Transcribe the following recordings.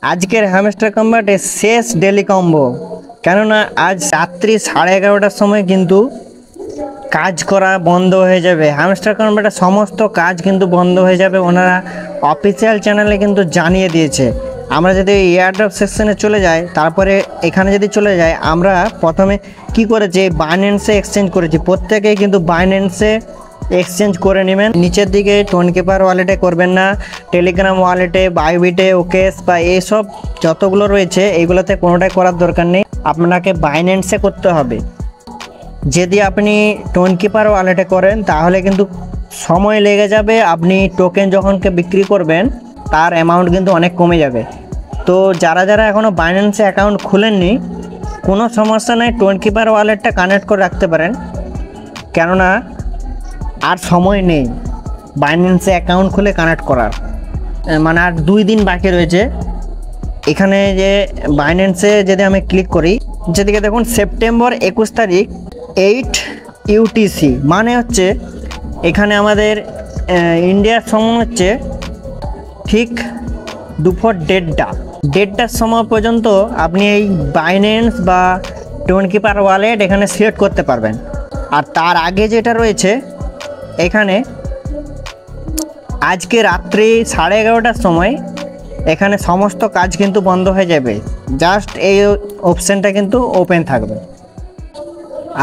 আজকের হ্যামস্টার কম্বাটে শেষ daily combo, কেননা আজ রাত্রি 11:30টার সময় কিন্তু কাজ করা বন্ধ হয়ে যাবে। হ্যামস্টার কম্বাটের সমস্ত কাজ কিন্তু বন্ধ হয়ে যাবে, ওনারা অফিসিয়াল চ্যানেলে কিন্তু জানিয়ে দিয়েছে। আমরা যদি এয়ারড্রপ সেকশনে চলে যাই, তারপরে এখানে যদি চলে যাই, আমরা প্রথমে কি করেছি, বাইন্যান্সে এক্সচেঞ্জ করেছি। প্রত্যেকেই কিন্তু বাইন্যান্সে এক্সচেঞ্জ করে নেবেন। নিচের দিকে টোনকিপার ওয়ালেটে করবেন না, টেলিগ্রাম ওয়ালেটে, বাইবিটে, ওকেস বা এইসব যতগুলো রয়েছে এইগুলোতে কোনোটাই করার দরকার নেই, আপনাকে বাইন্যান্সে করতে হবে। যদি আপনি টোনকিপার ওয়ালেটে করেন তাহলে কিন্তু সময় লেগে যাবে, আপনি টোকেন যখনকে বিক্রি করবেন তার অ্যামাউন্ট কিন্তু অনেক কমে যাবে। তো যারা যারা এখনও বাইন্যান্সে অ্যাকাউন্ট খুলেননি, কোনো সমস্যা নেই, টোনকিপার ওয়ালেটটা কানেক্ট করে রাখতে পারেন, কেননা আর সময় নেই বাইন্যান্সে অ্যাকাউন্ট খুলে কানেক্ট করার, মানে আর 2 দিন বাকি রয়েছে। এখানে যে বাইন্যান্সে যদি আমি ক্লিক করি, যেদিকে দেখুন সেপ্টেম্বর 21 তারিখ 8 UTC, মানে হচ্ছে এখানে আমাদের ইন্ডিয়ার সময় হচ্ছে ঠিক দুপুর 1:30টার সময় পর্যন্ত আপনি এই বাইন্যান্স বা টোনকিপার ওয়ালেট এখানে সিলেক্ট করতে পারবেন। আর তার আগে যেটা রয়েছে, এখানে আজকে রাত্রি 11:30টার সময় এখানে সমস্ত কাজ কিন্তু বন্ধ হয়ে যাবে, জাস্ট এই অপশানটা কিন্তু ওপেন থাকবে।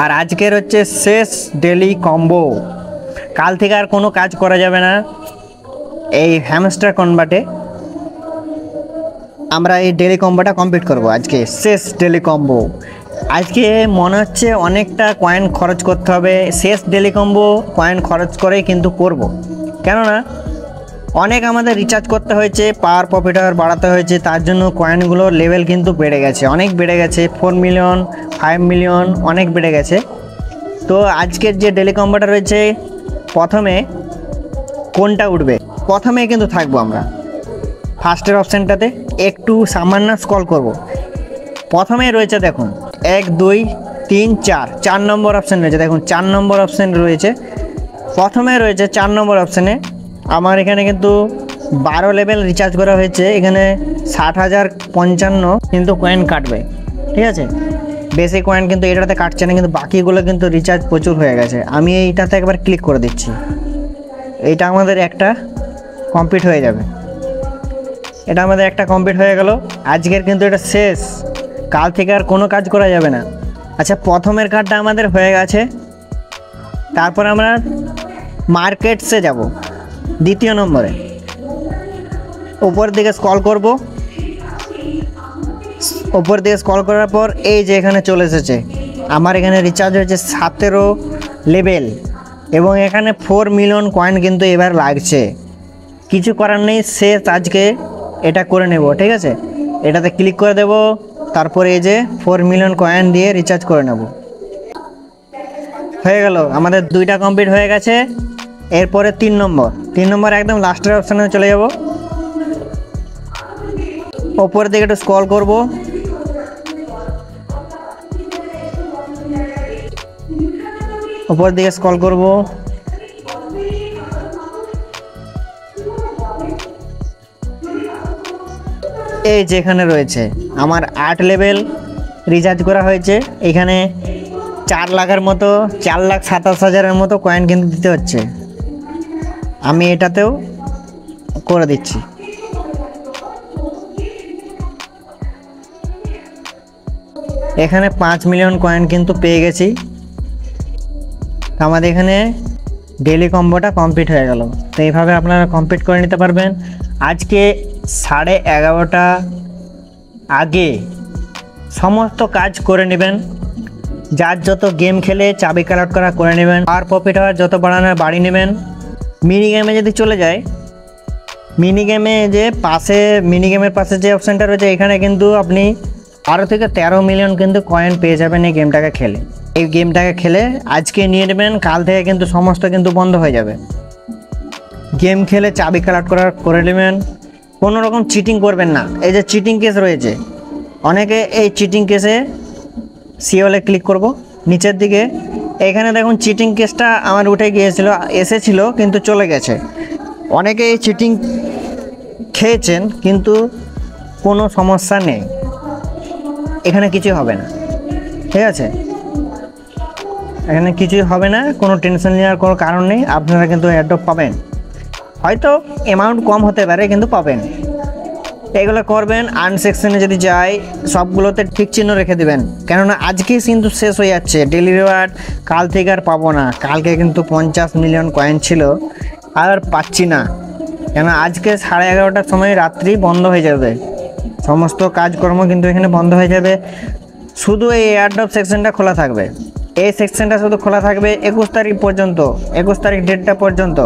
আর আজকের হচ্ছে শেষ ডেলি কম্বো, কাল থেকে আর কোনো কাজ করা যাবে না। এই হ্যামস্টার কনভার্টে আমরা এই ডেলি কম্বোটা কমপ্লিট করব, আজকে শেষ ডেলি কম্বো। আজকে মনে হচ্ছে অনেকটা কয়েন খরচ করতে হবে, শেষ ডেলি কম্বো কয়েন খরচ করেই কিন্তু করব, কেননা অনেক আমাদের রিচার্জ করতে হয়েছে, পাওয়ার প্রফিট আওয়ার বাড়াতে হয়েছে, তার জন্য কয়েনগুলোর লেভেল কিন্তু বেড়ে গেছে, অনেক বেড়ে গেছে, 4 মিলিয়ন 5 মিলিয়ন অনেক বেড়ে গেছে। তো আজকের যে ডেলি কম্বোটা রয়েছে, প্রথমে কোনটা উঠবে, প্রথমে কিন্তু থাকবো আমরা ফার্স্টের অপশানটাতে। একটু সামান্য স্ক্রল করব, প্রথমে রয়েছে দেখুন 1 2 3 4 নম্বর অপশান রয়েছে, দেখুন 4 নম্বর অপশান রয়েছে। প্রথমে রয়েছে 4 নম্বর অপশানে, আমার এখানে কিন্তু 12 লেভেল রিচার্জ করা হয়েছে, এখানে 60,055 কিন্তু কয়েন কাটবে, ঠিক আছে। বেশি কয়েন কিন্তু এটাতে কাটছে না, কিন্তু বাকিগুলো কিন্তু রিচার্জ প্রচুর হয়ে গেছে। আমি এইটাতে একবার ক্লিক করে দিচ্ছি, এইটা আমাদের একটা কমপ্লিট হয়ে যাবে, এটা আমাদের একটা কমপ্লিট হয়ে গেল। আজকের কিন্তু এটা শেষ, কাল থেকে আর কোনো কাজ করা যাবে না। আচ্ছা, প্রথমের কার্ডটা আমাদের হয়ে গেছে, তারপর আমরা মার্কেটসে যাব, দ্বিতীয় নম্বরে উপর দিকে স্ক্রল করব। উপর দিকে স্ক্রল করার পর এই যে এখানে চলে এসেছে, আমার এখানে রিচার্জ হয়েছে 17 লেভেল এবং এখানে 4 মিলিয়ন কয়েন কিন্তু এবার লাগছে। কিছু করার নেই, শেষ আজকে এটা করে নেব, ঠিক আছে। এটাতে ক্লিক করে দেব, তারপরে এই যে 4 মিলিয়ন কয়েন দিয়ে রিচার্জ করে নেব, হয়ে গেল আমাদের 2টা কমপ্লিট হয়ে গেছে। এরপরে 3 নম্বর একদম লাস্টের অপশানে চলে যাব, ওপরের দিকে একটু স্ক্রল করব, উপর দিকে স্ক্রল করব, এই যেখানে রয়েছে আমার 8 লেভেল রিচার্জ করা হয়েছে, এখানে 4 লাখের মতো, 4,27,000-এর মতো কয়েন কিন্তু দিতে হচ্ছে। আমি এটাতেও করে দিচ্ছি, এখানে 5 মিলিয়ন কয়েন কিন্তু পেয়ে গেছি। আমাদের এখানে ডেলি কম্বোটা কমপ্লিট হয়ে গেল। তো এইভাবে আপনারা কমপ্লিট করে নিতে পারবেন। আজকে 11:30টা আগে সমস্ত কাজ করে নেবেন, যার যত গেম খেলে চাবি কালেক্ট করা করে নেবেন, আর প্রফিট হওয়ার যত বাড়ানোর বাড়ি নেবেন। মিনি গেমে যদি চলে যায়, মিনি গেমে যে পাশে, মিনি গেমের পাশে যে অপশানটা রয়েছে, এখানে কিন্তু আপনি 12 থেকে 13 মিলিয়ন কিন্তু কয়েন পেয়ে যাবেন এই গেমটাকে খেলে। এই গেমটাকে খেলে আজকে নিয়ে নেবেন, কাল থেকে কিন্তু সমস্ত কিন্তু বন্ধ হয়ে যাবে। গেম খেলে চাবি কালেক্ট করার করে নেবেন, কোনো রকম চিটিং করবেন না। এই যে চিটিং কেস রয়েছে, অনেকে এই চিটিং কেসে সিওলে ক্লিক করব, নিচের দিকে এখানে দেখুন চিটিং কেসটা আমার উঠে গিয়েছিল, এসেছিল কিন্তু চলে গেছে। অনেকে এই চিটিং খেয়েছেন, কিন্তু কোনো সমস্যা নেই, এখানে কিছুই হবে না। ঠিক আছে, এখানে কিছুই হবে না, কোনো টেনশন নেওয়ার কোনো কারণ নেই। আপনারা কিন্তু এয়ারড্রপ পাবেন, হয়তো অ্যামাউন্ট কম হতে পারে কিন্তু পাবেন। এগুলো করবেন। আর্ন সেকশনে যদি যাই সবগুলোতে ঠিক চিহ্ন রেখে দেবেন, কেননা আজকে কিন্তু শেষ হয়ে যাচ্ছে ডেলি রিওয়ার্ড। কাল থেকে আর পাবো না। কালকে কিন্তু 50 মিলিয়ন কয়েন ছিল, আর পাচ্ছি না, কেন আজকে 11:30টার সময় রাত্রি বন্ধ হয়ে যাবে, সমস্ত কাজকর্ম কিন্তু এখানে বন্ধ হয়ে যাবে। শুধু এই এয়ারড্রপ সেকশনটা খোলা থাকবে, এই সেকশনটা শুধু খোলা থাকবে 21 তারিখ পর্যন্ত। 21 তারিখ ডেটটা পর্যন্ত,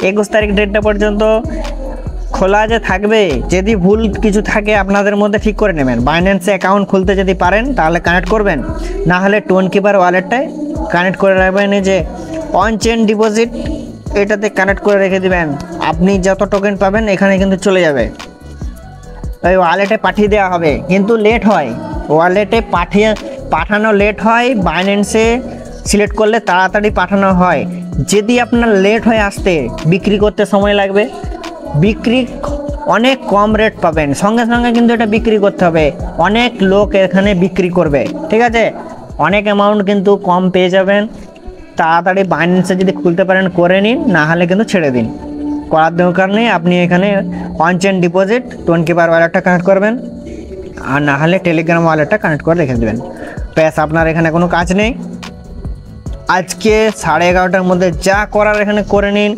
21 তারিখ ডেটটা পর্যন্ত খোলা যে থাকবে। যদি ভুল কিছু থাকে আপনাদের মধ্যে ঠিক করে নেবেন। বাইন্যান্সে অ্যাকাউন্ট খুলতে যদি পারেন তাহলে কানেক্ট করবেন, না হলে টোন কিপার ওয়ালেটটায় কানেক্ট করে রাখবেন। এই যে অন চেন ডিপোজিট, এটাতে কানেক্ট করে রেখে দিবেন। আপনি যত টোকেন পাবেন এখানে কিন্তু চলে যাবে, ওই ওয়ালেটে পাঠিয়ে দেওয়া হবে। কিন্তু লেট হয়, ওয়ালেটে পাঠানো লেট হয়। বাইন্যান্সে সিলেক্ট করলে তাড়াতাড়ি পাঠানো হয়। যদি আপনার লেট হয়ে আসতে, বিক্রি করতে সময় লাগবে। বিক্রি অনেক কম রেট পাবেন, সঙ্গে সঙ্গে কিন্তু এটা বিক্রি করতে হবে। অনেক লোক এখানে বিক্রি করবে, ঠিক আছে, অনেক অ্যামাউন্ট কিন্তু কম পেয়ে যাবেন। তাড়াতাড়ি বাইন্যান্সে যদি খুলতে পারেন করে নিন, না হলে কিন্তু ছেড়ে দিন, করার দরকার নেই। আপনি এখানে on chain deposit Tonkeeper ওয়ালেটটা কানেক্ট করবেন, আর না হলে টেলিগ্রাম ওয়ালেটটা কানেক্ট করে রেখে দেবেন। ব্যাস, আপনার এখানে কোনো কাজ নেই। আজকে 11:30টার মধ্যে যা করার এখানে করে নিন।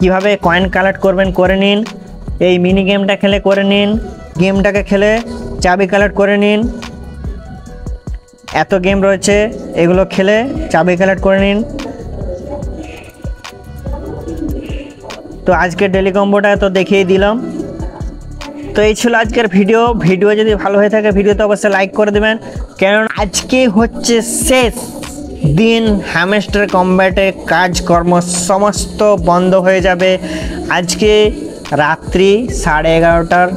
কিভাবে কয়েন কালেক্ট করবেন করে নিন। এই মিনি গেমটা খেলে করে নিন। গেমটাকে খেলে চাবি কালেক্ট করে নিন। এত গেম রয়েছে, এগুলো খেলে চাবি কালেক্ট করে নিন। তো আজকের ডেলি কম্বোটা তো দেখিয়ে দিলাম। তো এই ছিল আজকের ভিডিও। ভিডিও যদি ভালো হয়ে থাকে ভিডিওতে অবশ্যই লাইক করে দেবেন, কারণ আজকে হচ্ছে শেষ দিন। হ্যামস্টার কম্ব্যাটে কাজকর্ম সমস্ত বন্ধ হয়ে যাবে আজকে রাত্রি 11:30টার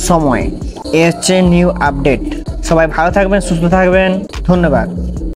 সময়। এ হচ্ছে নিউ আপডেট। সবাই ভালো থাকবেন, সুস্থ থাকবেন, ধন্যবাদ।